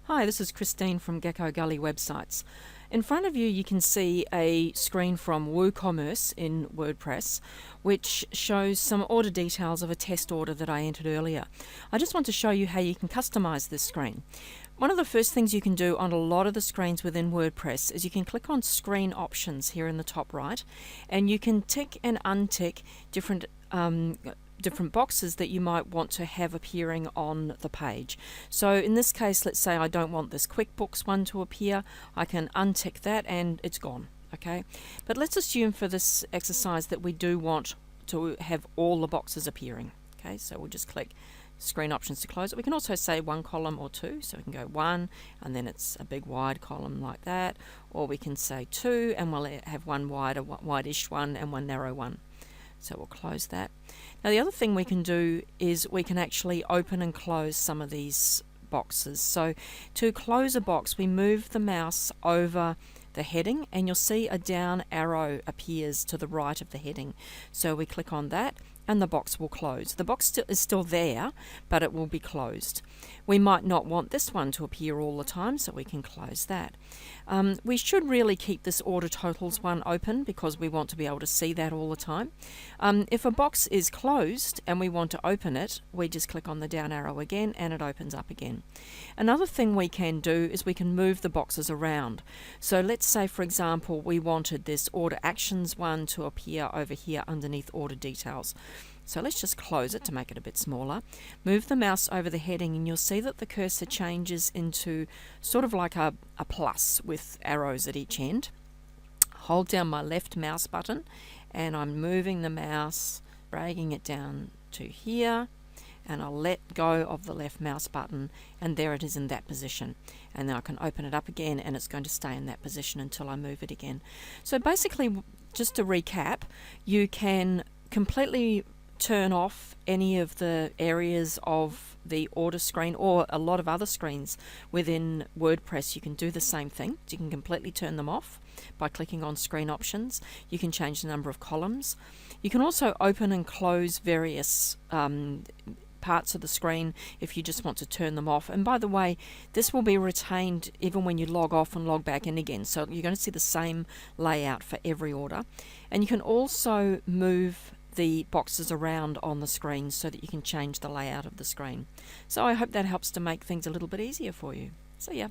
Hi, this is Christine from Gecko Gully Websites. In front of you, you can see a screen from WooCommerce in WordPress, which shows some order details of a test order that I entered earlier. I just want to show you how you can customize this screen. One of the first things you can do on a lot of the screens within WordPress is you can click on Screen Options here in the top right, and you can tick and untick different boxes that you might want to have appearing on the page. So in this case, let's say I don't want this QuickBooks one to appear. I can untick that and it's gone. Okay, but let's assume for this exercise that we do want to have all the boxes appearing. Okay, so we'll just click Screen Options to close it. We can also say one column or two, so we can go one and then it's a big wide column like that, or we can say two and we'll have one wide, a wide-ish one, and one narrow one. So we'll close that. Now the other thing we can do is we can actually open and close some of these boxes. So to close a box, we move the mouse over the heading and you'll see a down arrow appears to the right of the heading. So we click on that and the box will close. The box is still there, but it will be closed. We might not want this one to appear all the time, so we can close that. We should really keep this order totals one open because we want to be able to see that all the time. If a box is closed and we want to open it, we just click on the down arrow again and it opens up again. Another thing we can do is we can move the boxes around. So let's say, for example, we wanted this order actions one to appear over here underneath order details. So let's just close it to make it a bit smaller. Move the mouse over the heading and you'll see that the cursor changes into sort of like a plus with arrows at each end. Hold down my left mouse button and I'm moving the mouse, dragging it down to here, and I'll let go of the left mouse button and there it is in that position. And then I can open it up again and it's going to stay in that position until I move it again. So basically, just to recap, you can completely turn off any of the areas of the order screen or a lot of other screens within WordPress. You can do the same thing. You can completely turn them off by clicking on Screen Options. You can change the number of columns. You can also open and close various parts of the screen if you just want to turn them off. And by the way, this will be retained even when you log off and log back in again. So you're going to see the same layout for every order. And you can also move the boxes around on the screen so that you can change the layout of the screen. So I hope that helps to make things a little bit easier for you. So yeah.